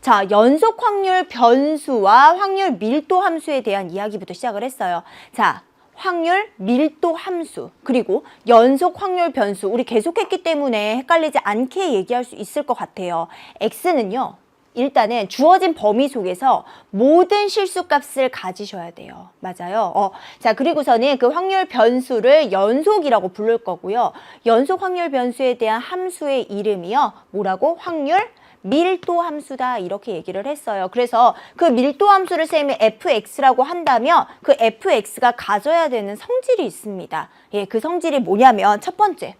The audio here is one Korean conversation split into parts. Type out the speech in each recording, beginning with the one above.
자, 연속 확률 변수와 확률 밀도 함수에 대한 이야기부터 시작을 했어요. 자, 확률 밀도 함수 그리고 연속 확률 변수 우리 계속했기 때문에 헷갈리지 않게 얘기할 수 있을 것 같아요. x는요. 일단은 주어진 범위 속에서 모든 실수값을 가지셔야 돼요. 맞아요. 자, 그리고서는 그 확률 변수를 연속이라고 부를 거고요. 연속 확률 변수에 대한 함수의 이름이요. 뭐라고? 확률 밀도 함수다 이렇게 얘기를 했어요. 그래서 그 밀도 함수를 쌤이 fx라고 한다면 그 fx가 가져야 되는 성질이 있습니다. 예, 그 성질이 뭐냐면 첫 번째.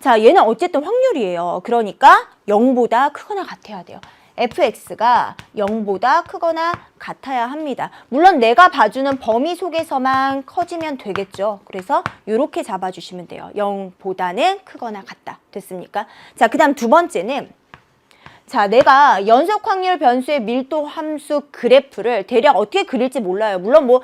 자, 얘는 어쨌든 확률이에요. 그러니까 0보다 크거나 같아야 돼요. fx가 0보다 크거나 같아야 합니다. 물론 내가 봐주는 범위 속에서만 커지면 되겠죠. 그래서 이렇게 잡아주시면 돼요. 0보다는 크거나 같다. 됐습니까? 자, 그 다음 두 번째는 자, 내가 연속 확률 변수의 밀도 함수 그래프를 대략 어떻게 그릴지 몰라요. 물론 뭐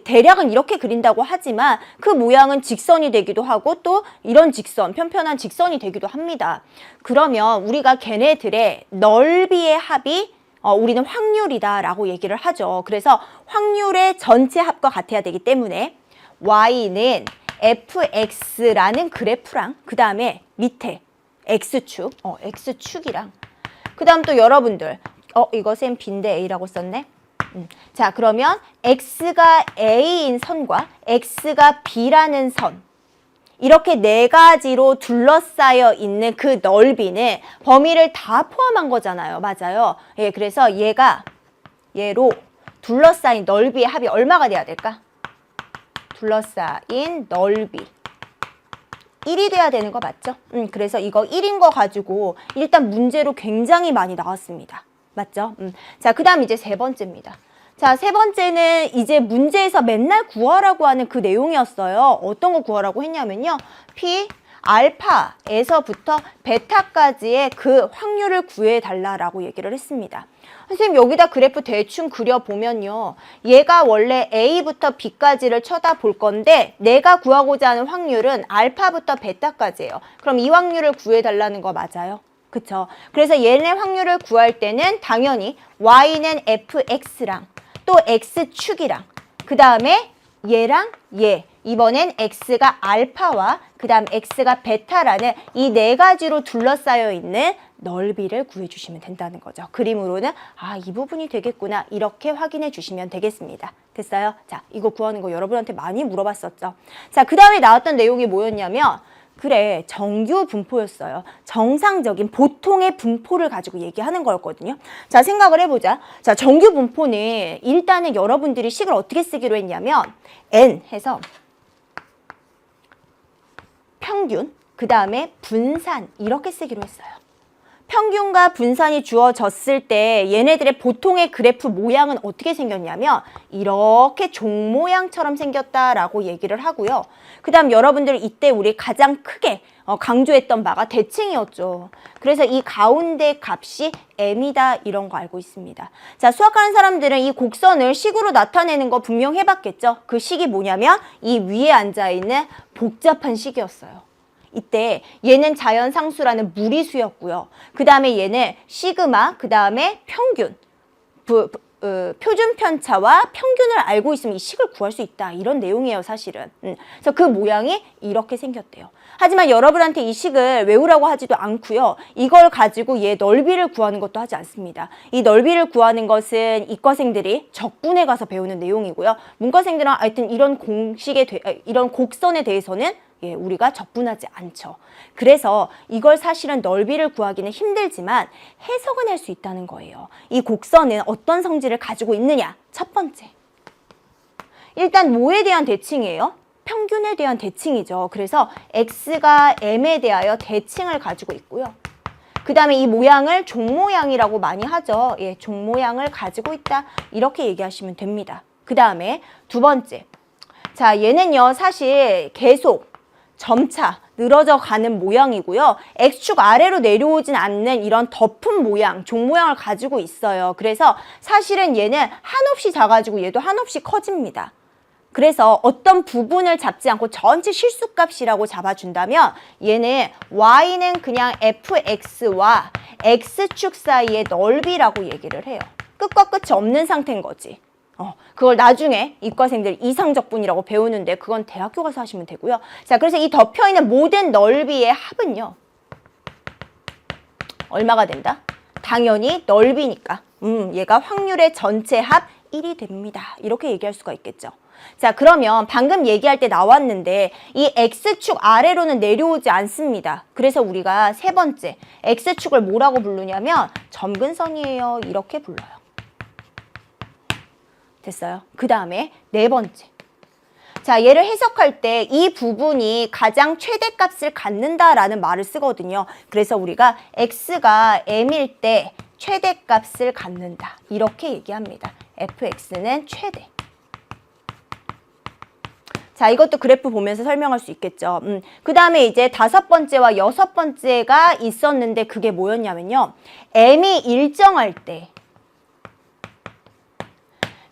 대략은 이렇게 그린다고 하지만 그 모양은 직선이 되기도 하고 또 이런 직선, 편편한 직선이 되기도 합니다. 그러면 우리가 걔네들의 넓이의 합이 우리는 확률이다라고 얘기를 하죠. 그래서 확률의 전체 합과 같아야 되기 때문에 y는 fx라는 그래프랑 그 다음에 밑에 x축, x축이랑 그 다음 또 여러분들 이거 쌤 B인데 A라고 썼네. 자, 그러면 x가 A인 선과 x가 B라는 선 이렇게 네 가지로 둘러싸여 있는 그 넓이는 범위를 다 포함한 거잖아요. 맞아요. 예, 그래서 얘로 둘러싸인 넓이의 합이 얼마가 돼야 될까? 둘러싸인 넓이 1이 돼야 되는 거 맞죠? 그래서 이거 1인 거 가지고 일단 문제로 굉장히 많이 나왔습니다. 맞죠? 자, 그 다음 이제 세 번째입니다. 자, 세 번째는 이제 문제에서 맨날 구하라고 하는 그 내용이었어요. 어떤 거 구하라고 했냐면요. P, 알파에서부터 베타까지의 그 확률을 구해달라고 얘기를 했습니다. 선생님 여기다 그래프 대충 그려보면요. 얘가 원래 A부터 B까지를 쳐다볼 건데 내가 구하고자 하는 확률은 알파부터 베타까지예요. 그럼 이 확률을 구해달라는 거 맞아요? 그쵸? 그래서 얘네 확률을 구할 때는 당연히 Y는 fx랑 또 x축이랑 그 다음에 얘랑 얘 이번엔 x가 알파와 그 다음 x가 베타라는 이 네 가지로 둘러싸여 있는 넓이를 구해주시면 된다는 거죠. 그림으로는 이 부분이 되겠구나 이렇게 확인해 주시면 되겠습니다. 됐어요? 자, 이거 구하는 거 여러분한테 많이 물어봤었죠. 자, 그 다음에 나왔던 내용이 뭐였냐면 그래, 정규 분포였어요. 정상적인 보통의 분포를 가지고 얘기하는 거였거든요. 자, 생각을 해보자. 자, 정규 분포는 일단은 여러분들이 식을 어떻게 쓰기로 했냐면 n 해서 평균, 그 다음에 분산 이렇게 쓰기로 했어요. 평균과 분산이 주어졌을 때 얘네들의 보통의 그래프 모양은 어떻게 생겼냐면 이렇게 종 모양처럼 생겼다라고 얘기를 하고요. 그 다음 여러분들 이때 우리 가장 크게 강조했던 바가 대칭이었죠. 그래서 이 가운데 값이 m이다 이런 거 알고 있습니다. 자, 수학하는 사람들은 이 곡선을 식으로 나타내는 거 분명 해봤겠죠. 그 식이 뭐냐면 이 위에 앉아있는 복잡한 식이었어요. 이때 얘는 자연상수라는 무리수였고요. 그 다음에 얘는 시그마, 그 다음에 평균, 표준 편차와 평균을 알고 있으면 이 식을 구할 수 있다. 이런 내용이에요, 사실은. 그래서 그 모양이 이렇게 생겼대요. 하지만 여러분한테 이 식을 외우라고 하지도 않고요. 이걸 가지고 얘 넓이를 구하는 것도 하지 않습니다. 이 넓이를 구하는 것은 이과생들이 적분에 가서 배우는 내용이고요. 문과생들은 하여튼 이런 이런 곡선에 대해서는 우리가 적분하지 않죠. 그래서 이걸 사실은 넓이를 구하기는 힘들지만 해석은 할 수 있다는 거예요. 이 곡선은 어떤 성질을 가지고 있느냐? 첫 번째. 일단 뭐에 대한 대칭이에요? 평균에 대한 대칭이죠. 그래서 x가 m에 대하여 대칭을 가지고 있고요. 그 다음에 이 모양을 종 모양이라고 많이 하죠. 예, 종 모양을 가지고 있다. 이렇게 얘기하시면 됩니다. 그 다음에 두 번째. 자, 얘는요, 사실 계속 점차 늘어져 가는 모양이고요. X축 아래로 내려오진 않는 이런 덮은 모양, 종 모양을 가지고 있어요. 그래서 사실은 얘는 한없이 작아지고 얘도 한없이 커집니다. 그래서 어떤 부분을 잡지 않고 전체 실수값이라고 잡아준다면 얘는 y는 그냥 fx와 x축 사이의 넓이라고 얘기를 해요. 끝과 끝이 없는 상태인 거지. 그걸 나중에 이과생들 이상적분이라고 배우는데 그건 대학교 가서 하시면 되고요. 자, 그래서 이 덮여있는 모든 넓이의 합은요. 얼마가 된다? 당연히 넓이니까. 얘가 확률의 전체 합 1이 됩니다. 이렇게 얘기할 수가 있겠죠. 자, 그러면 방금 얘기할 때 나왔는데 이 x축 아래로는 내려오지 않습니다. 그래서 우리가 세 번째 x축을 뭐라고 부르냐면 점근선이에요. 이렇게 불러요. 됐어요? 그 다음에 네 번째. 자, 얘를 해석할 때 이 부분이 가장 최대값을 갖는다라는 말을 쓰거든요. 그래서 우리가 x가 m일 때 최대값을 갖는다. 이렇게 얘기합니다. fx는 최대. 자, 이것도 그래프 보면서 설명할 수 있겠죠. 그 다음에 이제 다섯 번째와 여섯 번째가 있었는데 그게 뭐였냐면요. m이 일정할 때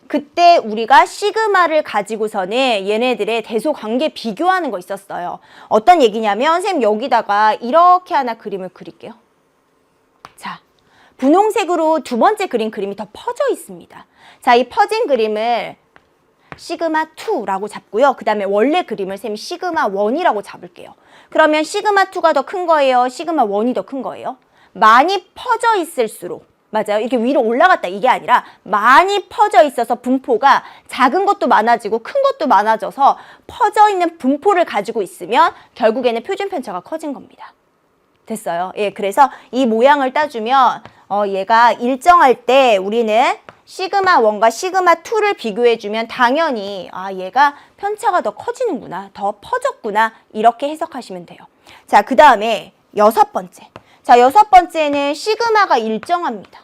그때 우리가 시그마를 가지고서는 얘네들의 대소관계 비교하는 거 있었어요. 어떤 얘기냐면 선생님 여기다가 이렇게 하나 그림을 그릴게요. 자, 분홍색으로 두 번째 그림이 더 퍼져 있습니다. 자, 이 퍼진 그림을 시그마 2라고 잡고요. 그 다음에 원래 그림을 쌤이 시그마 1이라고 잡을게요. 그러면 시그마 2가 더 큰 거예요? 시그마 1이 더 큰 거예요? 많이 퍼져 있을수록 맞아요. 이렇게 위로 올라갔다 이게 아니라 많이 퍼져 있어서 분포가 작은 것도 많아지고 큰 것도 많아져서 퍼져 있는 분포를 가지고 있으면 결국에는 표준 편차가 커진 겁니다. 됐어요? 예, 그래서 이 모양을 따주면 얘가 일정할 때 우리는 시그마 1과 시그마 2를 비교해주면 당연히 얘가 편차가 더 커지는구나, 더 퍼졌구나 이렇게 해석하시면 돼요. 자, 그 다음에 여섯 번째. 자, 여섯 번째는 시그마가 일정합니다.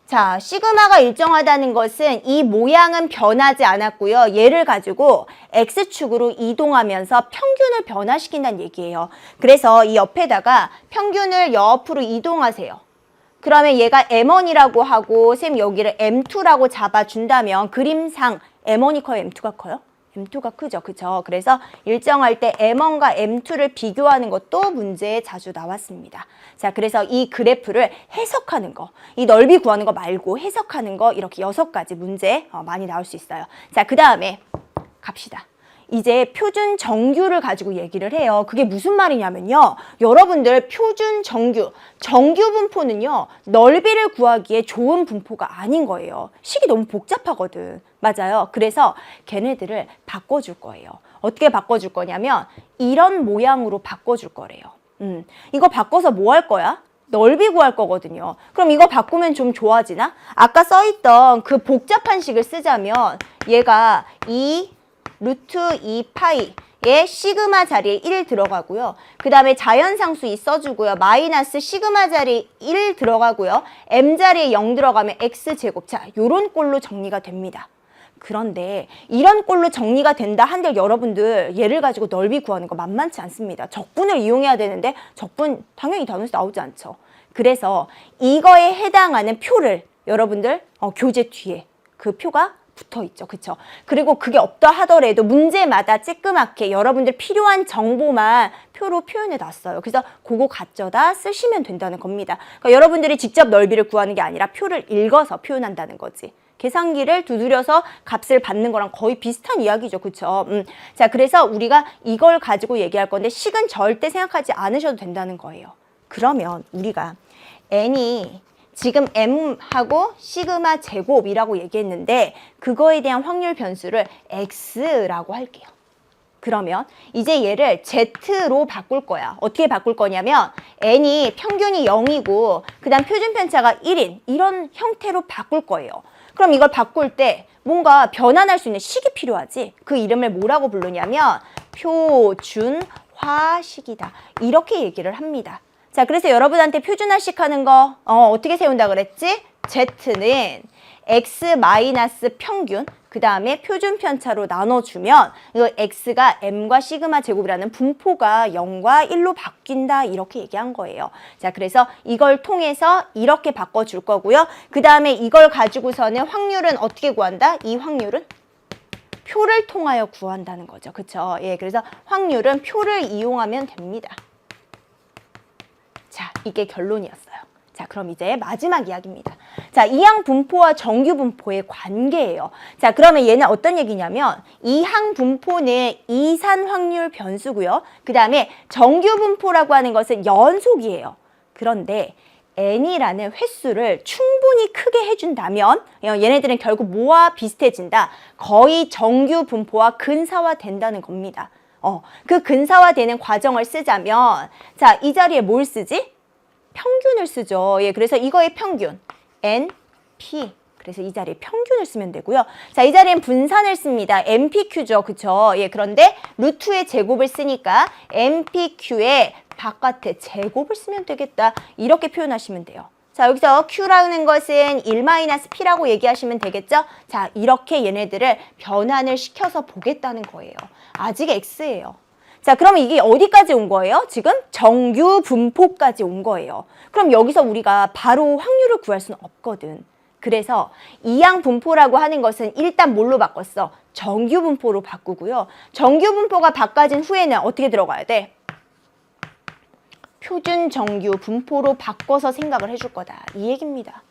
자, 시그마가 일정하다는 것은 이 모양은 변하지 않았고요. 얘를 가지고 X축으로 이동하면서 평균을 변화시킨다는 얘기예요. 그래서 이 옆에다가 평균을 옆으로 이동하세요. 그러면 얘가 M1이라고 하고 쌤 여기를 M2라고 잡아준다면 그림상 M1이 커요? M2가 커요? M2가 크죠. 그쵸? 그래서 일정할 때 M1과 M2를 비교하는 것도 문제에 자주 나왔습니다. 자, 그래서 이 그래프를 해석하는 거, 이 넓이 구하는 거 말고 해석하는 거 이렇게 6가지 문제 많이 나올 수 있어요. 자, 그 다음에 갑시다. 이제 표준 정규를 가지고 얘기를 해요. 그게 무슨 말이냐면요. 여러분들 표준 정규 분포는요. 넓이를 구하기에 좋은 분포가 아닌 거예요. 식이 너무 복잡하거든. 맞아요. 그래서 걔네들을 바꿔줄 거예요. 어떻게 바꿔줄 거냐면 이런 모양으로 바꿔줄 거래요. 이거 바꿔서 뭐 할 거야? 넓이 구할 거거든요. 그럼 이거 바꾸면 좀 좋아지나? 아까 써있던 그 복잡한 식을 쓰자면 얘가 루트 2파이에 시그마 자리에 1 들어가고요. 그 다음에 자연상수 2 써주고요. 마이너스 시그마 자리에 1 들어가고요. m 자리에 0 들어가면 x제곱. 자, 요런 꼴로 정리가 됩니다. 그런데 이런 꼴로 정리가 된다 한들 여러분들 얘를 가지고 넓이 구하는 거 만만치 않습니다. 적분을 이용해야 되는데 적분 당연히 단원에서 나오지 않죠. 그래서 이거에 해당하는 표를 여러분들 교재 뒤에 그 표가 붙어 있죠. 그쵸? 그리고 그게 없다 하더라도 문제마다 쬐끄맣게 여러분들 필요한 정보만 표로 표현해 놨어요. 그래서 그거 가져다 쓰시면 된다는 겁니다. 그러니까 여러분들이 직접 넓이를 구하는 게 아니라 표를 읽어서 표현한다는 거지. 계산기를 두드려서 값을 받는 거랑 거의 비슷한 이야기죠. 그쵸? 자, 그래서 우리가 이걸 가지고 얘기할 건데 식은 절대 생각하지 않으셔도 된다는 거예요. 그러면 우리가 n이 지금 m하고 시그마 제곱이라고 얘기했는데 그거에 대한 확률 변수를 x라고 할게요. 그러면 이제 얘를 z로 바꿀 거야. 어떻게 바꿀 거냐면 n이 평균이 0이고 그 다음 표준 편차가 1인 이런 형태로 바꿀 거예요. 그럼 이걸 바꿀 때 뭔가 변환할 수 있는 식이 필요하지. 그 이름을 뭐라고 부르냐면 표준화식이다. 이렇게 얘기를 합니다. 자, 그래서 여러분한테 표준화식 하는 거 어떻게 세운다 그랬지? Z는 X 마이너스 평균 그 다음에 표준 편차로 나눠주면 이거 X가 M과 시그마 제곱이라는 분포가 0과 1로 바뀐다 이렇게 얘기한 거예요. 자, 그래서 이걸 통해서 이렇게 바꿔줄 거고요. 그 다음에 이걸 가지고서는 확률은 어떻게 구한다? 이 확률은 표를 통하여 구한다는 거죠. 그쵸? 예, 그래서 확률은 표를 이용하면 됩니다. 자, 이게 결론이었어요. 자, 그럼 이제 마지막 이야기입니다. 자, 이항 분포와 정규 분포의 관계예요. 자, 그러면 얘는 어떤 얘기냐면 이항 분포는 이산 확률 변수고요. 그 다음에 정규 분포라고 하는 것은 연속이에요. 그런데 n이라는 횟수를 충분히 크게 해준다면 얘네들은 결국 뭐와 비슷해진다? 거의 정규 분포와 근사화된다는 겁니다. 그 근사화되는 과정을 쓰자면 자, 이 자리에 뭘 쓰지? 평균을 쓰죠. 예, 그래서 이거의 평균 NP. 그래서 이 자리에 평균을 쓰면 되고요. 자, 이 자리엔 분산을 씁니다. MPQ죠. 그쵸? 예, 그런데 루트의 제곱을 쓰니까 MPQ의 바깥에 제곱을 쓰면 되겠다. 이렇게 표현하시면 돼요. 자, 여기서 Q라는 것은 1-P라고 얘기하시면 되겠죠? 자, 이렇게 얘네들을 변환을 시켜서 보겠다는 거예요. 아직 X예요. 자, 그러면 이게 어디까지 온 거예요? 지금 정규 분포까지 온 거예요. 그럼 여기서 우리가 바로 확률을 구할 수는 없거든. 그래서 이항 분포라고 하는 것은 일단 뭘로 바꿨어? 정규 분포로 바꾸고요. 정규 분포가 바꿔진 후에는 어떻게 들어가야 돼? 표준 정규 분포로 바꿔서 생각을 해줄 거다. 이 얘기입니다.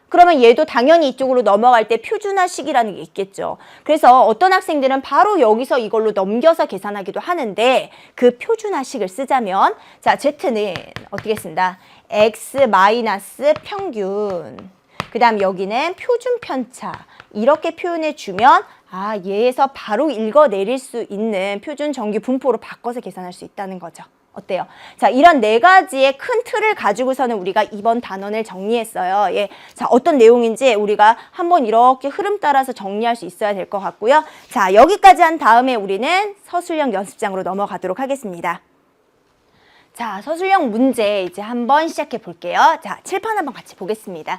그러면 얘도 당연히 이쪽으로 넘어갈 때 표준화식이라는 게 있겠죠. 그래서 어떤 학생들은 바로 여기서 이걸로 넘겨서 계산하기도 하는데 그 표준화식을 쓰자면 자, Z는 어떻게 쓴다? X 마이너스 평균. 그 다음 여기는 표준 편차. 이렇게 표현해 주면 아, 얘에서 바로 읽어내릴 수 있는 표준 정규 분포로 바꿔서 계산할 수 있다는 거죠. 어때요? 자, 이런 네 가지의 큰 틀을 가지고서는 우리가 이번 단원을 정리했어요. 예. 자, 어떤 내용인지 우리가 한번 이렇게 흐름 따라서 정리할 수 있어야 될 것 같고요. 자, 여기까지 한 다음에 우리는 서술형 연습장으로 넘어가도록 하겠습니다. 자, 서술형 문제 이제 한번 시작해 볼게요. 자, 칠판 한번 같이 보겠습니다.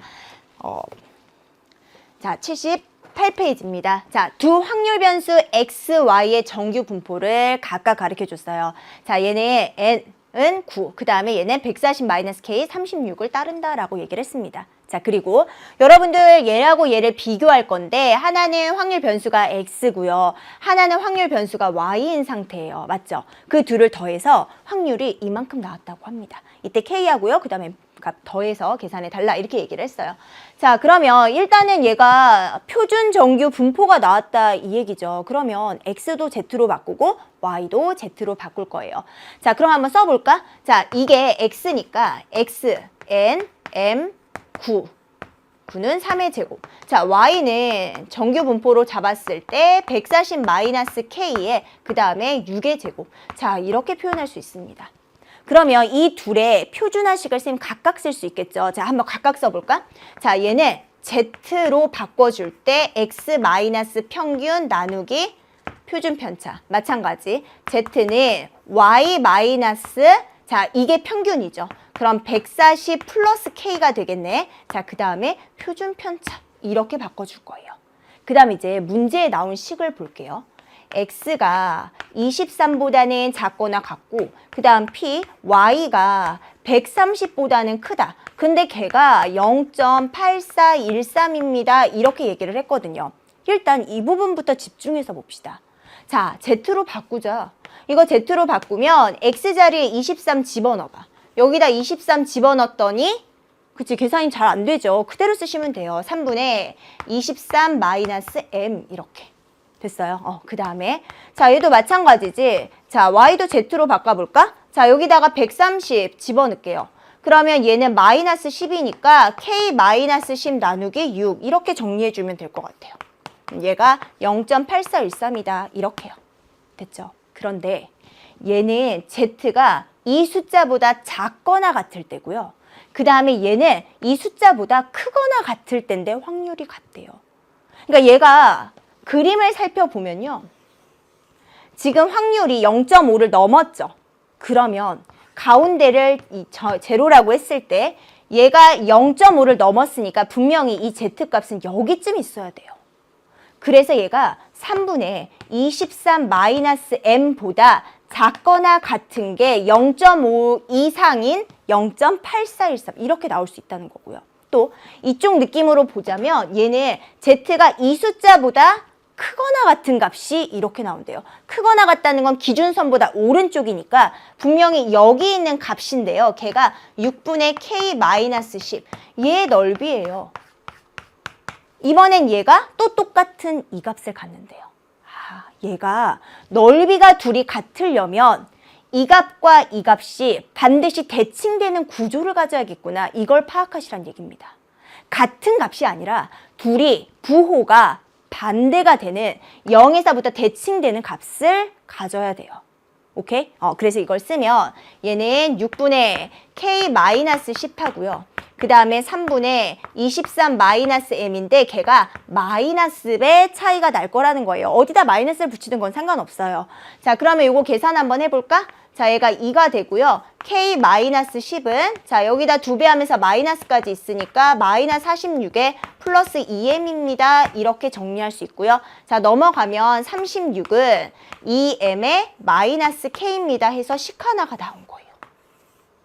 자, 78페이지입니다. 자, 두 확률 변수 x, y의 정규 분포를 각각 가르쳐 줬어요. 자, 얘네 n은 9, 그 다음에 얘는 140-k 36을 따른다라고 얘기를 했습니다. 자, 그리고 여러분들 얘하고 얘를 비교할 건데 하나는 확률 변수가 x고요. 하나는 확률 변수가 y인 상태예요. 맞죠? 그 둘을 더해서 확률이 이만큼 나왔다고 합니다. 이때 k하고요. 그 다음에 값 더해서 계산해 달라 이렇게 얘기를 했어요. 자, 그러면 일단은 얘가 표준 정규 분포가 나왔다 이 얘기죠. 그러면 x도 z로 바꾸고 y도 z로 바꿀 거예요. 자, 그럼 한번 써볼까? 자, 이게 x니까 x, n, m, 9. 9는 3의 제곱. 자, y는 정규 분포로 잡았을 때 140-k에 그 다음에 6의 제곱. 자, 이렇게 표현할 수 있습니다. 그러면 이 둘의 표준화식을 쌤 각각 쓸 수 있겠죠. 자, 한번 각각 써볼까? 자, 얘는 z로 바꿔줄 때 x 마이너스 평균 나누기 표준 편차. 마찬가지. z는 y 마이너스 자, 이게 평균이죠. 그럼 140 플러스 k가 되겠네. 자, 그 다음에 표준 편차. 이렇게 바꿔줄 거예요. 그 다음에 이제 문제에 나온 식을 볼게요. x가 23보다는 작거나 같고 그 다음 p, y가 130보다는 크다. 근데 걔가 0.8413입니다. 이렇게 얘기를 했거든요. 일단 이 부분부터 집중해서 봅시다. 자, z로 바꾸자. 이거 z로 바꾸면 x자리에 23 집어넣어봐. 여기다 23 집어넣었더니 그치, 계산이 잘 안 되죠. 그대로 쓰시면 돼요. 3분의 23 마이너스 m 이렇게. 됐어요. 그 다음에 자, 얘도 마찬가지지. 자, y도 z로 바꿔볼까? 자, 여기다가 130 집어넣을게요. 그러면 얘는 마이너스 10이니까 k 마이너스 10 나누기 6 이렇게 정리해주면 될 것 같아요. 얘가 0.8413이다. 이렇게요. 됐죠? 그런데 얘는 z가 이 숫자보다 작거나 같을 때고요. 그 다음에 얘는 이 숫자보다 크거나 같을 때인데 확률이 같대요. 그러니까 얘가 그림을 살펴보면요. 지금 확률이 0.5를 넘었죠. 그러면 가운데를 제로라고 했을 때 얘가 0.5를 넘었으니까 분명히 이 z값은 여기쯤 있어야 돼요. 그래서 얘가 3분의 23-m보다 작거나 같은 게 0.5 이상인 0.8413 이렇게 나올 수 있다는 거고요. 또 이쪽 느낌으로 보자면 얘는 z가 이 숫자보다 크거나 같은 값이 이렇게 나온대요. 크거나 같다는 건 기준선보다 오른쪽이니까 분명히 여기 있는 값인데요. 걔가 6분의 k-10. 얘 넓이에요. 이번엔 얘가 또 똑같은 이 값을 갖는데요. 아, 얘가 넓이가 둘이 같으려면 이 값과 이 값이 반드시 대칭되는 구조를 가져야겠구나. 이걸 파악하시란 얘기입니다. 같은 값이 아니라 둘이 부호가 반대가 되는 0에서부터 대칭되는 값을 가져야 돼요. 오케이? 그래서 이걸 쓰면 얘는 6분의 k-10 하고요. 그 다음에 3분의 23-m인데 걔가 마이너스의 차이가 날 거라는 거예요. 어디다 마이너스를 붙이든 건 상관없어요. 자, 그러면 이거 계산 한번 해볼까? 자, 얘가 2가 되고요. k-10은 자, 여기다 2배 하면서 마이너스까지 있으니까 마이너스 46에 플러스 2m입니다. 이렇게 정리할 수 있고요. 자, 넘어가면 36은 2m의 마이너스 k입니다. 해서 식 하나가 나온 거예요.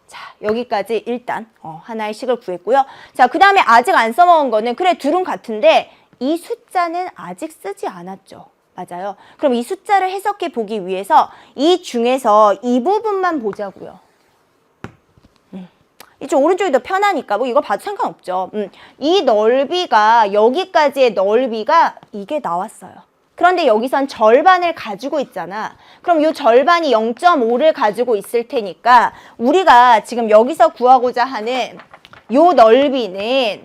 자, 여기까지 일단 하나의 식을 구했고요. 자, 그 다음에 아직 안 써먹은 거는 그래, 둘은 같은데 이 숫자는 아직 쓰지 않았죠. 맞아요. 그럼 이 숫자를 해석해 보기 위해서 이 중에서 이 부분만 보자고요. 이쪽 오른쪽이 더 편하니까 뭐 이거 봐도 상관없죠. 이 넓이가 여기까지의 넓이가 이게 나왔어요. 그런데 여기선 절반을 가지고 있잖아. 그럼 이 절반이 0.5를 가지고 있을 테니까 우리가 지금 여기서 구하고자 하는 이 넓이는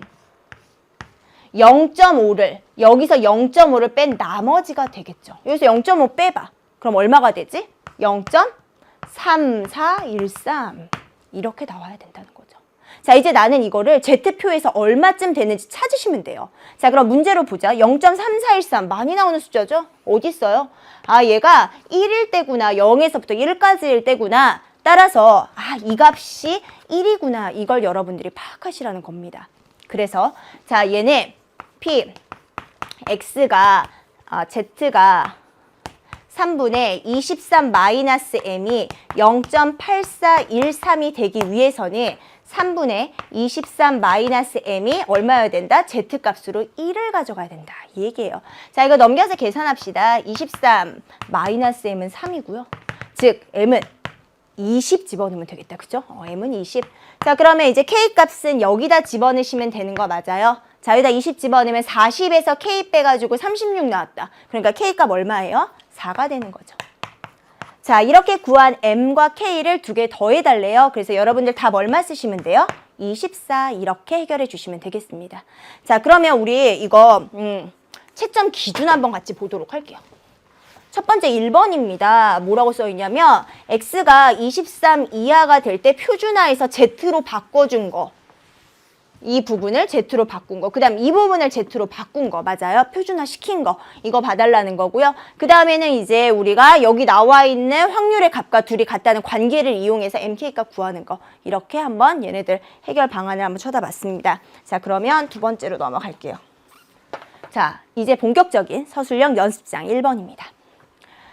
0.5를 여기서 0.5를 뺀 나머지가 되겠죠. 여기서 0.5 빼봐. 그럼 얼마가 되지? 0.3413 이렇게 나와야 된다는 거죠. 자, 이제 나는 이거를 Z표에서 얼마쯤 되는지 찾으시면 돼요. 자, 그럼 문제로 보자. 0.3413 많이 나오는 숫자죠? 어디 있어요? 아, 얘가 1일 때구나. 0에서부터 1까지일 때구나. 따라서 이 값이 1이구나. 이걸 여러분들이 파악하시라는 겁니다. 그래서 자, 얘는 P, X가 Z가 3분의 23-m이 0.8413이 되기 위해서는 3분의 23-m이 얼마여야 된다? Z값으로 1을 가져가야 된다. 이 얘기예요. 자, 이거 넘겨서 계산합시다. 23-m은 3이고요. 즉, m은 20 집어넣으면 되겠다. 그죠? m은 20. 자, 그러면 이제 K값은 여기다 집어넣으시면 되는 거 맞아요? 자, 여기다 20 집어넣으면 40에서 K 빼가지고 36 나왔다. 그러니까 K값 얼마예요? 4가 되는 거죠. 자, 이렇게 구한 M과 K를 두 개 더해달래요. 그래서 여러분들 답 얼마 쓰시면 돼요? 24 이렇게 해결해 주시면 되겠습니다. 자, 그러면 우리 이거 채점 기준 한번 같이 보도록 할게요. 첫 번째 1번입니다. 뭐라고 써있냐면 X가 23 이하가 될 때 표준화해서 Z로 바꿔준 거. 이 부분을 Z로 바꾼 거. 그 다음 이 부분을 Z로 바꾼 거. 맞아요? 표준화 시킨 거. 이거 봐달라는 거고요. 그 다음에는 이제 우리가 여기 나와 있는 확률의 값과 둘이 같다는 관계를 이용해서 MK값 구하는 거. 이렇게 한번 얘네들 해결 방안을 한번 쳐다봤습니다. 자, 그러면 두 번째로 넘어갈게요. 자, 이제 본격적인 서술형 연습장 1번입니다.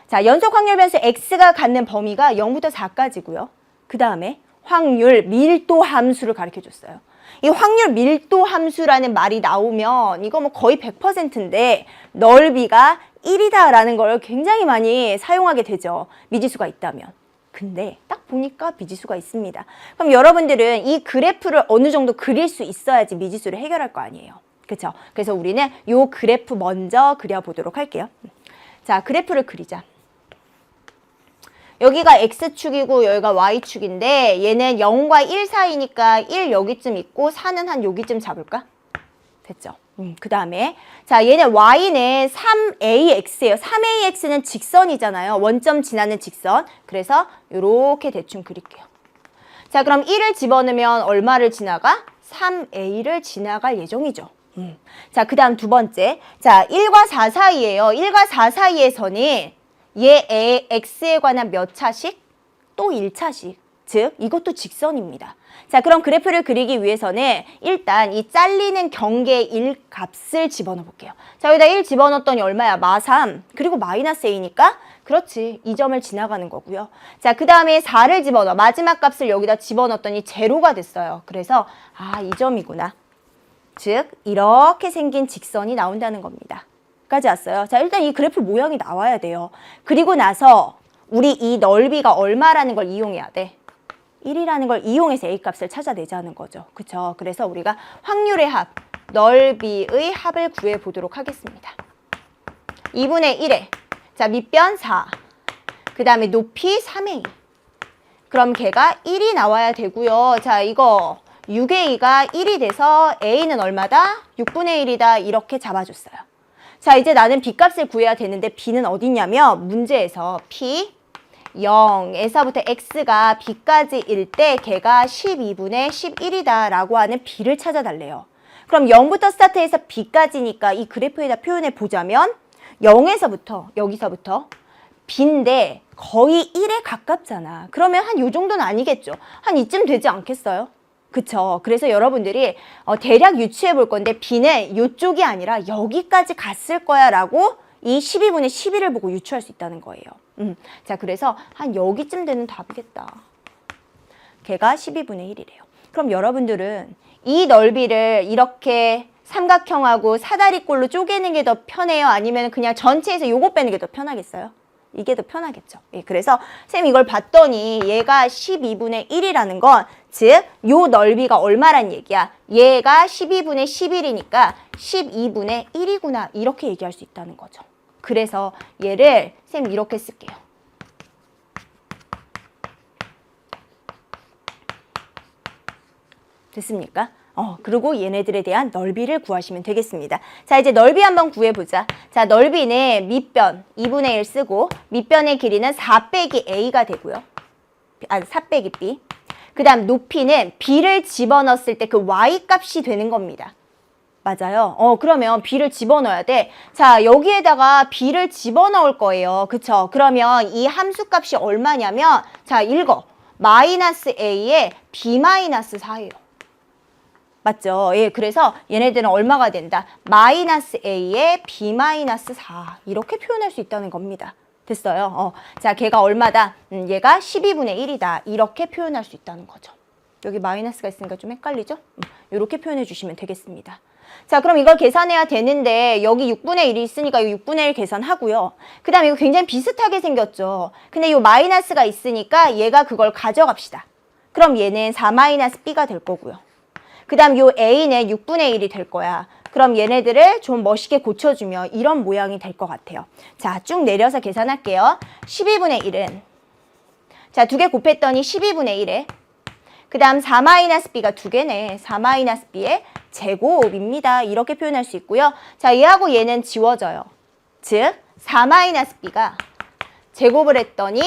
자, 연속 확률 변수 X가 갖는 범위가 0부터 4까지고요. 그 다음에 확률 밀도 함수를 가르쳐줬어요. 이 확률 밀도 함수라는 말이 나오면 이거 뭐 거의 100%인데 넓이가 1이다라는 걸 굉장히 많이 사용하게 되죠. 미지수가 있다면. 근데 딱 보니까 미지수가 있습니다. 그럼 여러분들은 이 그래프를 어느 정도 그릴 수 있어야지 미지수를 해결할 거 아니에요. 그렇죠? 그래서 우리는 이 그래프 먼저 그려보도록 할게요. 자, 그래프를 그리자. 여기가 X축이고 여기가 Y축인데 얘는 0과 1 사이니까 1 여기쯤 있고 4는 한 여기쯤 잡을까? 됐죠? 그 다음에 자, 얘는 Y는 3AX예요. 3AX는 직선이잖아요. 원점 지나는 직선. 그래서 이렇게 대충 그릴게요. 자, 그럼 1을 집어넣으면 얼마를 지나가? 3A를 지나갈 예정이죠. 자, 그 다음 두 번째. 자, 1과 4 사이에요. 1과 4 사이에서는 얘 X에 관한 몇 차식? 또 1차식. 즉, 이것도 직선입니다. 자, 그럼 그래프를 그리기 위해서는 일단 이 잘리는 경계의 1 값을 집어넣어 볼게요. 자, 여기다 1 집어넣었더니 얼마야? -3. 그리고 마이너스 A니까 그렇지. 이 점을 지나가는 거고요. 자, 그 다음에 4를 집어넣어. 마지막 값을 여기다 집어넣었더니 제로가 됐어요. 그래서 이 점이구나. 즉, 이렇게 생긴 직선이 나온다는 겁니다. 100까지 왔어요. 자, 일단 이 그래프 모양이 나와야 돼요. 그리고 나서 우리 이 넓이가 얼마라는 걸 이용해야 돼. 1이라는 걸 이용해서 A 값을 찾아내자는 거죠. 그쵸? 그래서 우리가 확률의 합, 넓이의 합을 구해보도록 하겠습니다. 2분의 1에 자, 밑변 4, 그 다음에 높이 3A. 그럼 걔가 1이 나와야 되고요. 자, 이거 6A가 1이 돼서 A는 얼마다? 6분의 1이다. 이렇게 잡아줬어요. 자, 이제 나는 B값을 구해야 되는데 B는 어디냐면 문제에서 P 0에서부터 X가 B까지일 때 걔가 12분의 11이다 라고 하는 B를 찾아달래요. 그럼 0부터 스타트해서 B까지니까 이 그래프에다 표현해 보자면 0에서부터 여기서부터 B인데 거의 1에 가깝잖아. 그러면 한 요 정도는 아니겠죠. 한 이쯤 되지 않겠어요? 그쵸? 그래서 여러분들이 대략 유추해 볼 건데 B는 요쪽이 아니라 여기까지 갔을 거야 라고 이 12분의 11을 보고 유추할 수 있다는 거예요. 자, 그래서 한 여기쯤 되는 답이겠다. 걔가 12분의 1이래요. 그럼 여러분들은 이 넓이를 이렇게 삼각형하고 사다리꼴로 쪼개는 게 더 편해요? 아니면 그냥 전체에서 요거 빼는 게 더 편하겠어요? 이게 더 편하겠죠. 예, 그래서 쌤 이걸 봤더니 얘가 12분의 1이라는 건 즉 요 넓이가 얼마란 얘기야? 얘가 12분의 11이니까 12분의 1이구나 이렇게 얘기할 수 있다는 거죠. 그래서 얘를 쌤 이렇게 쓸게요. 됐습니까? 그리고 얘네들에 대한 넓이를 구하시면 되겠습니다. 자, 이제 넓이 한번 구해보자. 자, 넓이는 밑변 2분의 1 쓰고 밑변의 길이는 4 빼기 A가 되고요. 4 빼기 B. 그 다음 높이는 B를 집어넣었을 때 그 Y 값이 되는 겁니다. 맞아요. 그러면 B를 집어넣어야 돼. 자, 여기에다가 B를 집어넣을 거예요. 그쵸? 그러면 이 함수 값이 얼마냐면 자, 읽어. 마이너스 A에 B 마이너스 4예요. 맞죠? 예, 그래서 얘네들은 얼마가 된다? 마이너스 A에 B 마이너스 4 이렇게 표현할 수 있다는 겁니다. 됐어요? 자, 걔가 얼마다? 얘가 12분의 1이다 이렇게 표현할 수 있다는 거죠. 여기 마이너스가 있으니까 좀 헷갈리죠? 이렇게 표현해 주시면 되겠습니다. 자, 그럼 이걸 계산해야 되는데 여기 6분의 1이 있으니까 이 6분의 1 계산하고요. 그 다음에 이거 굉장히 비슷하게 생겼죠. 근데 이 마이너스가 있으니까 얘가 그걸 가져갑시다. 그럼 얘는 4 마이너스 B가 될 거고요. 그 다음 요 A는 6분의 1이 될 거야. 그럼 얘네들을 좀 멋있게 고쳐주면 이런 모양이 될 것 같아요. 자, 쭉 내려서 계산할게요. 12분의 1은 자, 2개 곱했더니 12분의 1에 그 다음 4 마이너스 B가 2개네. 4 마이너스 B의 제곱입니다. 이렇게 표현할 수 있고요. 자, 얘하고 얘는 지워져요. 즉, 4 마이너스 B가 제곱을 했더니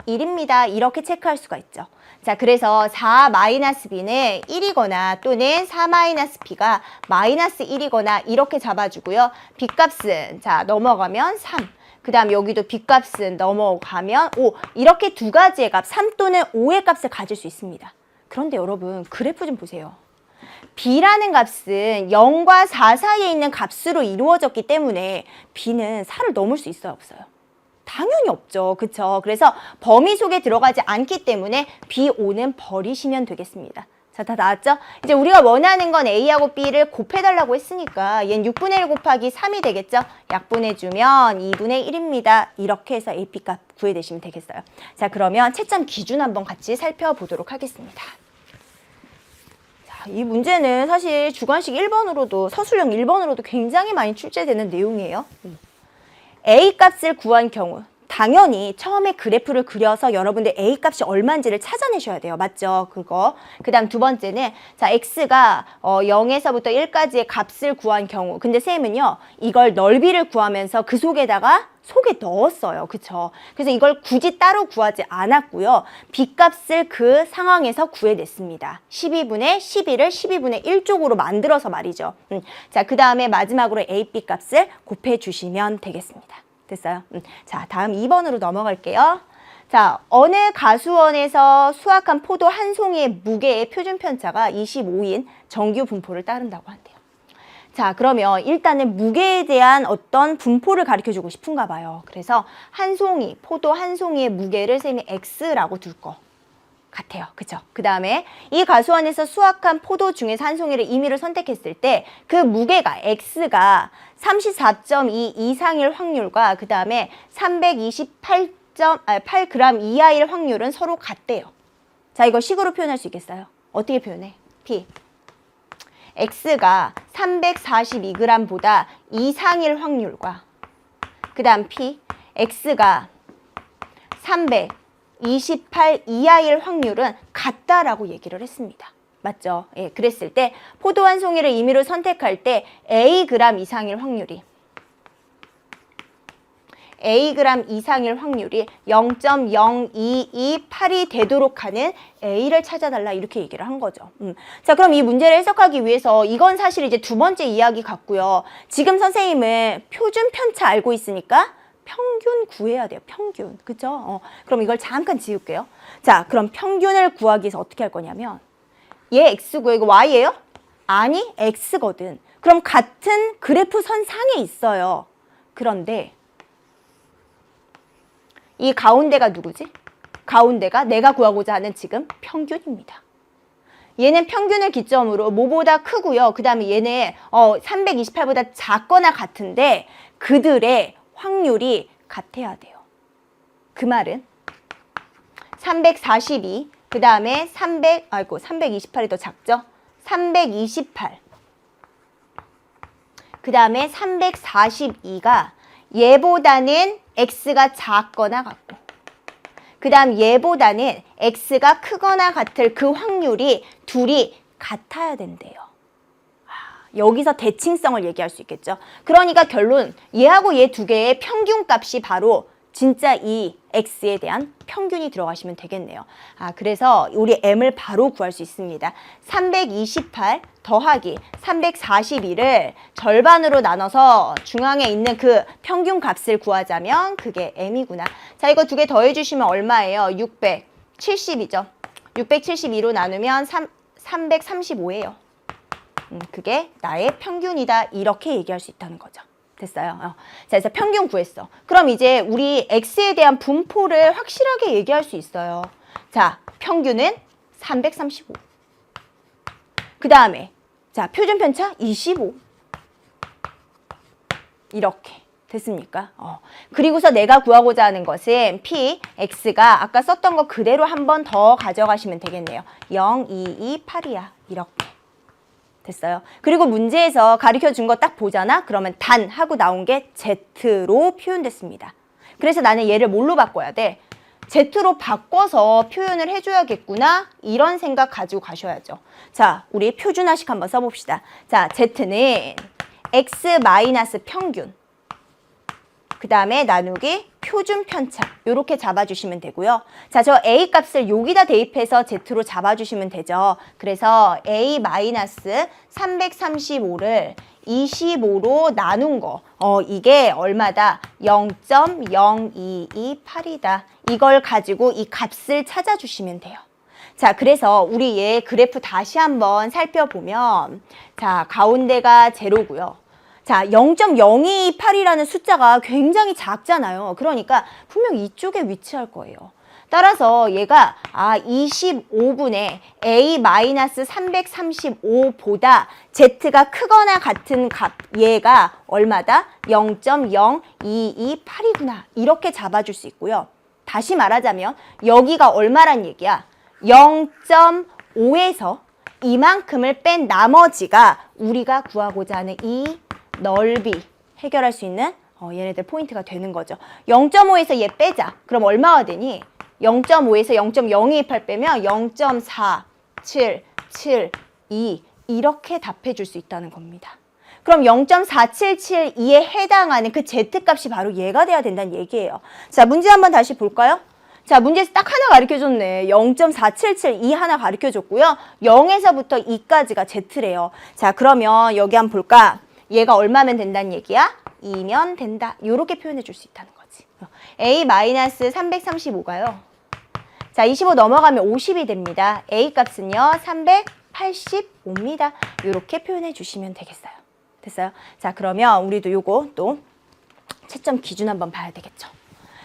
1입니다. 이렇게 체크할 수가 있죠. 자, 그래서 4 마이너스 B는 1이거나 또는 4 마이너스 B가 마이너스 1이거나 이렇게 잡아주고요. B값은 자, 넘어가면 3. 그 다음 여기도 B값은 넘어가면 5. 이렇게 두 가지의 값, 3 또는 5의 값을 가질 수 있습니다. 그런데 여러분, 그래프 좀 보세요. B라는 값은 0과 4 사이에 있는 값으로 이루어졌기 때문에 B는 4를 넘을 수 있어요, 없어요? 당연히 없죠. 그쵸? 그래서 범위 속에 들어가지 않기 때문에 B5는 버리시면 되겠습니다. 자, 다 나왔죠? 이제 우리가 원하는 건 A하고 B를 곱해달라고 했으니까 얘는 6분의 1 곱하기 3이 되겠죠? 약분해주면 2분의 1입니다. 이렇게 해서 AP 값 구해내시면 되겠어요. 자, 그러면 채점 기준 한번 같이 살펴보도록 하겠습니다. 자, 이 문제는 사실 주관식 1번으로도 서술형 1번으로도 굉장히 많이 출제되는 내용이에요. A 값을 구한 경우 당연히 처음에 그래프를 그려서 여러분들 A 값이 얼마인지를 찾아내셔야 돼요. 맞죠? 그거. 그 다음 두 번째는 자, X가 0에서부터 1까지의 값을 구한 경우 근데 쌤은요 이걸 넓이를 구하면서 그 속에 넣었어요. 그쵸? 그래서 이걸 굳이 따로 구하지 않았고요. B 값을 그 상황에서 구해냈습니다. 12분의 11을 12분의 1쪽으로 만들어서 말이죠. 자, 그 다음에 마지막으로 AP 값을 곱해주시면 되겠습니다. 됐어요? 자, 다음 2번으로 넘어갈게요. 자, 어느 가수원에서 수확한 포도 한 송이의 무게의 표준 편차가 25인 정규 분포를 따른다고 한대요. 자, 그러면 일단은 무게에 대한 어떤 분포를 가르쳐주고 싶은가 봐요. 그래서 한 송이, 포도 한 송이의 무게를 쌤이 X라고 둘 거. 같아요. 그죠? 그 다음에 이 가수원에서 수확한 포도 중에서 한 송이를 임의로 선택했을 때 그 무게가 X가 34.2 이상일 확률과 그 다음에 328g 이하일 확률은 서로 같대요. 자, 이거 식으로 표현할 수 있겠어요? 어떻게 표현해? P. X가 342g보다 이상일 확률과 그 다음 P. X가 328 이하일 확률은 같다라고 얘기를 했습니다. 맞죠? 예, 그랬을 때 포도 한 송이를 임의로 선택할 때 Ag 이상일 확률이 0.0228이 되도록 하는 A를 찾아달라 이렇게 얘기를 한 거죠. 자, 그럼 이 문제를 해석하기 위해서 이건 사실 이제 두 번째 이야기 같고요. 지금 선생님은 표준 편차 알고 있으니까 평균 구해야 돼요. 평균. 그죠? 그럼 이걸 잠깐 지울게요. 자, 그럼 평균을 구하기 위해서 어떻게 할 거냐면 얘 X고 이거 Y예요? 아니, X거든. 그럼 같은 그래프 선 상에 있어요. 그런데 이 가운데가 누구지? 가운데가 내가 구하고자 하는 지금 평균입니다. 얘는 평균을 기점으로 뭐보다 크고요. 그 다음에 얘는 328보다 작거나 같은데 그들의 확률이 같아야 돼요. 그 말은 342, 그 다음에 328이 더 작죠? 328. 그 다음에 342가 얘보다는 X가 작거나 같고 그 다음 얘보다는 X가 크거나 같을 그 확률이 둘이 같아야 된대요. 여기서 대칭성을 얘기할 수 있겠죠. 그러니까 결론 얘하고 얘 두 개의 평균값이 바로 진짜 이 X에 대한 평균이 들어가시면 되겠네요. 그래서 우리 M을 바로 구할 수 있습니다. 328 더하기 342를 절반으로 나눠서 중앙에 있는 그 평균 값을 구하자면 그게 M이구나. 자, 이거 두 개 더해주시면 얼마예요? 670이죠. 672로 나누면 335예요. 그게 나의 평균이다. 이렇게 얘기할 수 있다는 거죠. 됐어요. 자, 그래서 평균 구했어. 그럼 이제 우리 X에 대한 분포를 확실하게 얘기할 수 있어요. 자, 평균은 335. 그 다음에 자, 표준 편차 25. 이렇게 됐습니까? 그리고서 내가 구하고자 하는 것은 P, X가 아까 썼던 거 그대로 한 번 더 가져가시면 되겠네요. 0, 2, 2, 8이야. 이렇게. 됐어요. 그리고 문제에서 가르쳐준 거 딱 보잖아? 그러면 단 하고 나온 게 Z로 표현됐습니다. 그래서 나는 얘를 뭘로 바꿔야 돼? Z로 바꿔서 표현을 해줘야겠구나. 이런 생각 가지고 가셔야죠. 자, 우리 표준화식 한번 써봅시다. 자, Z는 X 마이너스 평균. 그 다음에 나누기 표준 편차. 요렇게 잡아주시면 되고요. 자, 저 A 값을 여기다 대입해서 Z로 잡아주시면 되죠. 그래서 A 마이너스 335를 25로 나눈 거. 이게 얼마다? 0.0228이다. 이걸 가지고 이 값을 찾아주시면 돼요. 자, 그래서 우리 얘 그래프 다시 한번 살펴보면 자, 가운데가 제로고요. 자, 0.0228이라는 숫자가 굉장히 작잖아요. 그러니까 분명 이쪽에 위치할 거예요. 따라서 얘가 25분의 A-335보다 Z가 크거나 같은 값 얘가 얼마다? 0.0228이구나. 이렇게 잡아줄 수 있고요. 다시 말하자면 여기가 얼마란 얘기야? 0.5에서 이만큼을 뺀 나머지가 우리가 구하고자 하는 이 넓이 해결할 수 있는 얘네들 포인트가 되는 거죠. 0.5에서 얘 빼자. 그럼 얼마가 되니? 0.5에서 0.0228 빼면 0.4772 이렇게 답해 줄 수 있다는 겁니다. 그럼 0.4772에 해당하는 그 Z값이 바로 얘가 돼야 된다는 얘기예요. 자, 문제 한번 다시 볼까요? 자, 문제에서 딱 하나 가르쳐줬네. 0.4772 하나 가르쳐줬고요. 0에서부터 2까지가 Z래요. 자, 그러면 여기 한번 볼까? 얘가 얼마면 된다는 얘기야? 2면 된다. 이렇게 표현해 줄 수 있다는 거지. A-335가요. 자, 25 넘어가면 50이 됩니다. A 값은요, 385입니다. 이렇게 표현해 주시면 되겠어요. 됐어요? 자, 그러면 우리도 요거 또 채점 기준 한번 봐야 되겠죠.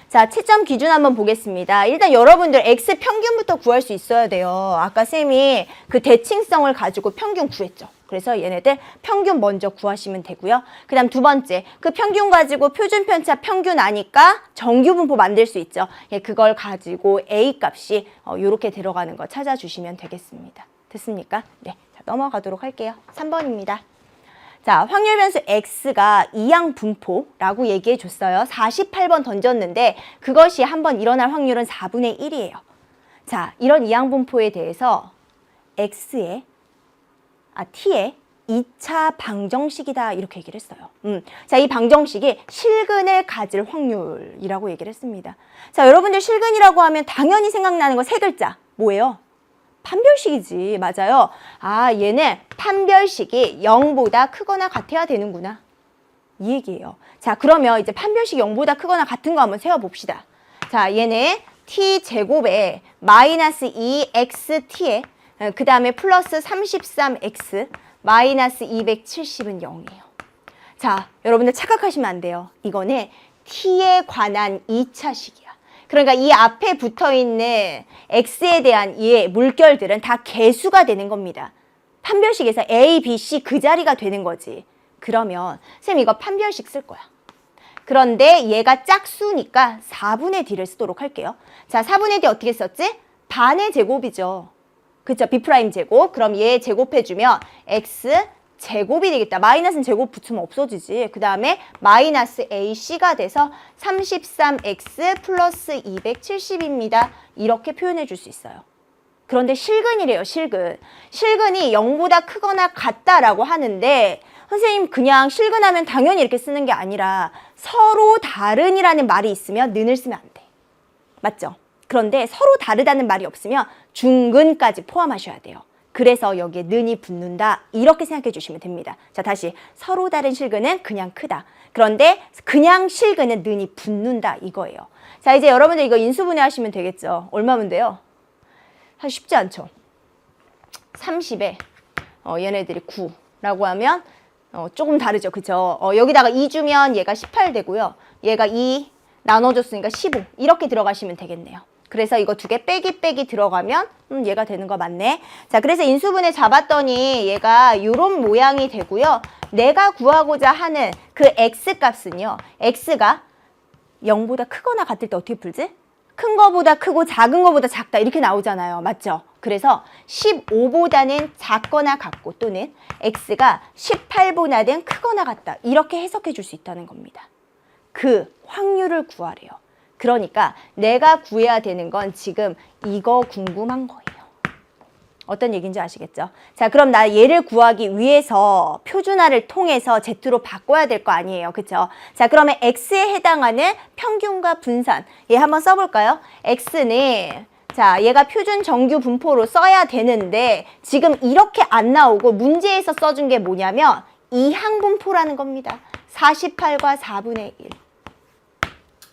자, 채점 기준 한번 보겠습니다. 일단 여러분들 x 평균부터 구할 수 있어야 돼요. 아까 쌤이 그 대칭성을 가지고 평균 구했죠. 그래서 얘네들 평균 먼저 구하시면 되고요. 그 다음 두 번째, 그 평균 가지고 표준 편차 평균 아니까 정규 분포 만들 수 있죠. 예, 그걸 가지고 a 값이 요렇게 들어가는 거 찾아주시면 되겠습니다. 됐습니까? 네, 자, 넘어가도록 할게요. 3번입니다. 자, 확률 변수 x가 이항 분포라고 얘기해 줬어요. 48번 던졌는데 그것이 한번 일어날 확률은 4분의 1이에요. 자, 이런 이항 분포에 대해서 t의 2차 방정식이다 이렇게 얘기를 했어요. 자, 이 방정식이 실근을 가질 확률이라고 얘기를 했습니다. 자, 여러분들 실근이라고 하면 당연히 생각나는 거 세 글자. 뭐예요? 판별식이지. 맞아요. 아, 얘는 판별식이 0보다 크거나 같아야 되는구나. 이 얘기예요. 자, 그러면 이제 판별식이 0보다 크거나 같은 거 한번 세워봅시다. 자, 얘는 t제곱에 마이너스 2xt에 그 다음에 플러스 33x 마이너스 270은 0이에요. 자, 여러분들 착각하시면 안 돼요. 이거는 t에 관한 2차식이야. 그러니까 이 앞에 붙어있는 x에 대한 이 물결들은 다 개수가 되는 겁니다. 판별식에서 a, b, c 그 자리가 되는 거지. 그러면 쌤 이거 판별식 쓸 거야. 그런데 얘가 짝수니까 4분의 d를 쓰도록 할게요. 자, 4분의 d 어떻게 썼지? 반의 제곱이죠. 그쵸? b' 제곱. 그럼 얘 제곱해주면 x 제곱이 되겠다. 마이너스는 제곱 붙으면 없어지지. 그 다음에 마이너스 ac가 돼서 33x 플러스 270입니다. 이렇게 표현해 줄 수 있어요. 그런데 실근이래요. 실근. 실근이 0보다 크거나 같다라고 하는데 선생님 그냥 실근하면 당연히 이렇게 쓰는 게 아니라 서로 다른이라는 말이 있으면 는을 쓰면 안 돼. 맞죠? 그런데 서로 다르다는 말이 없으면 중근까지 포함하셔야 돼요. 그래서 여기에 는이 붙는다 이렇게 생각해 주시면 됩니다. 자, 다시 서로 다른 실근은 그냥 크다. 그런데 그냥 실근은 는이 붙는다 이거예요. 자, 이제 여러분들 이거 인수분해 하시면 되겠죠. 얼마면 돼요? 사실 쉽지 않죠. 30에 얘네들이 9라고 하면 조금 다르죠. 그쵸? 여기다가 2 주면 얘가 18 되고요. 얘가 2 나눠줬으니까 15 이렇게 들어가시면 되겠네요. 그래서 이거 두 개 빼기 들어가면 얘가 되는 거 맞네. 자, 그래서 인수분해 잡았더니 얘가 요런 모양이 되고요. 내가 구하고자 하는 그 x값은요. x가 0보다 크거나 같을 때 어떻게 풀지? 큰 거보다 크고 작은 거보다 작다 이렇게 나오잖아요. 맞죠? 그래서 15보다는 작거나 같고 또는 x가 18보다는 크거나 같다 이렇게 해석해 줄 수 있다는 겁니다. 그 확률을 구하래요. 그러니까 내가 구해야 되는 건 지금 이거 궁금한 거예요. 어떤 얘기인지 아시겠죠? 자, 그럼 나 얘를 구하기 위해서 표준화를 통해서 Z로 바꿔야 될 거 아니에요. 그쵸? 자, 그러면 X에 해당하는 평균과 분산. 얘 한번 써볼까요? X는 자, 얘가 표준 정규 분포로 써야 되는데 지금 이렇게 안 나오고 문제에서 써준 게 뭐냐면 이항 분포라는 겁니다. 48과 4분의 1.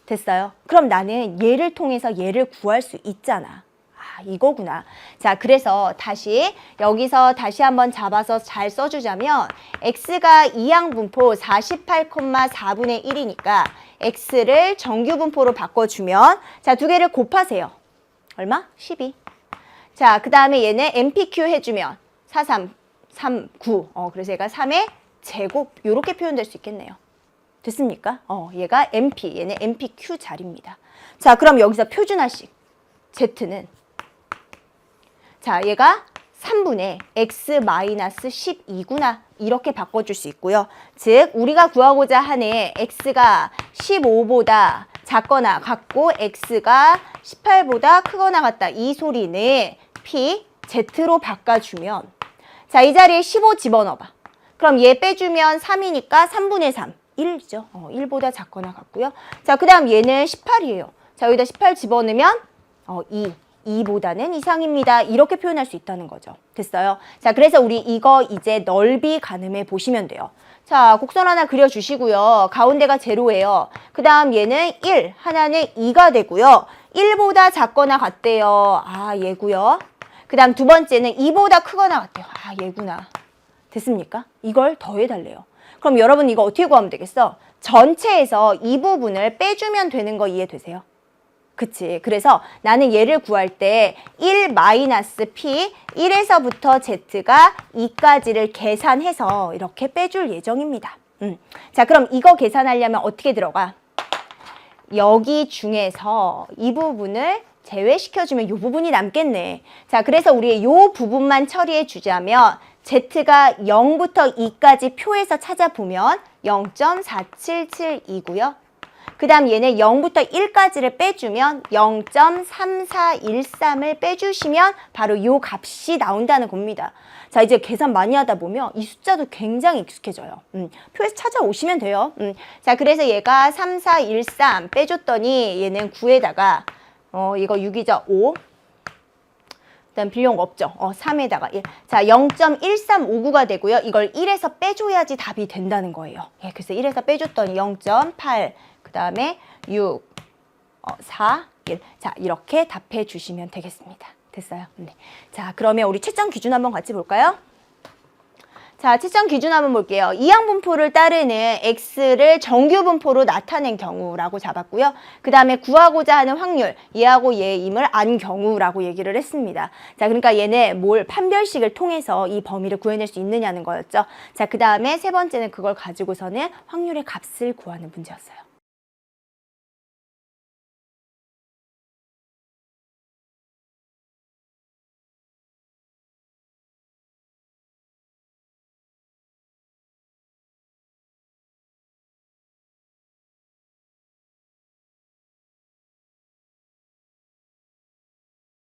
됐어요? 그럼 나는 얘를 통해서 얘를 구할 수 있잖아. 아, 이거구나. 자, 그래서 다시 여기서 다시 한번 잡아서 잘 써주자면 x가 이항 분포 48,4분의 1이니까 x를 정규 분포로 바꿔주면 자, 두 개를 곱하세요. 얼마? 12. 자, 그 다음에 얘는 MPQ 해주면 4, 3, 3, 9. 그래서 얘가 3의 제곱 이렇게 표현될 수 있겠네요. 됐습니까? 얘가 MP, 얘는 MPQ 자리입니다. 자, 그럼 여기서 표준화식 Z는 자, 얘가 3분의 x-12구나 이렇게 바꿔줄 수 있고요. 즉, 우리가 구하고자 하는 x가 15보다 작거나 같고 x가 18보다 크거나 같다. 이 소리는 P, Z로 바꿔주면 자, 이 자리에 15 집어넣어봐. 그럼 얘 빼주면 3이니까 3분의 3. 1이죠. 1보다 작거나 같고요. 자, 그 다음 얘는 18이에요. 자, 여기다 18 집어넣으면 2보다는 이상입니다. 이렇게 표현할 수 있다는 거죠. 됐어요? 자, 그래서 우리 이거 이제 넓이 가늠해 보시면 돼요. 자, 곡선 하나 그려주시고요. 가운데가 제로예요. 그 다음 얘는 1, 하나는 2가 되고요. 1보다 작거나 같대요. 아, 얘고요. 그 다음 두 번째는 2보다 크거나 같대요. 아, 얘구나. 됐습니까? 이걸 더해달래요. 그럼 여러분 이거 어떻게 구하면 되겠어? 전체에서 이 부분을 빼주면 되는 거 이해되세요? 그치. 그래서 나는 얘를 구할 때 1 마이너스 P, 1에서부터 Z가 2까지를 계산해서 이렇게 빼줄 예정입니다. 자, 그럼 이거 계산하려면 어떻게 들어가? 여기 중에서 이 부분을 제외시켜주면 이 부분이 남겠네. 자, 그래서 우리 이 부분만 처리해 주자면 Z가 0부터 2까지 표에서 찾아보면 0.4772고요. 그 다음 얘네 0부터 1까지를 빼주면 0.3413을 빼주시면 바로 이 값이 나온다는 겁니다. 자, 이제 계산 많이 하다 보면 이 숫자도 굉장히 익숙해져요. 표에서 찾아오시면 돼요. 자, 그래서 얘가 3413 빼줬더니 얘는 9에다가 이거 6이죠. 5. 일단 빌려온 거 없죠. 3에다가 1. 자, 0.1359가 되고요. 이걸 1에서 빼줘야지 답이 된다는 거예요. 예, 그래서 1에서 빼줬더니 0.8. 그 다음에 6, 4, 1. 자, 이렇게 답해 주시면 되겠습니다. 됐어요? 네. 자, 그러면 우리 채점 기준 한번 같이 볼까요? 자, 채점 기준 한번 볼게요. 이항분포를 따르는 x를 정규분포로 나타낸 경우라고 잡았고요. 그 다음에 구하고자 하는 확률, 얘하고 얘임을 안 경우라고 얘기를 했습니다. 자, 그러니까 얘네 판별식을 통해서 이 범위를 구해낼 수 있느냐는 거였죠. 자, 그 다음에 세 번째는 그걸 가지고서는 확률의 값을 구하는 문제였어요.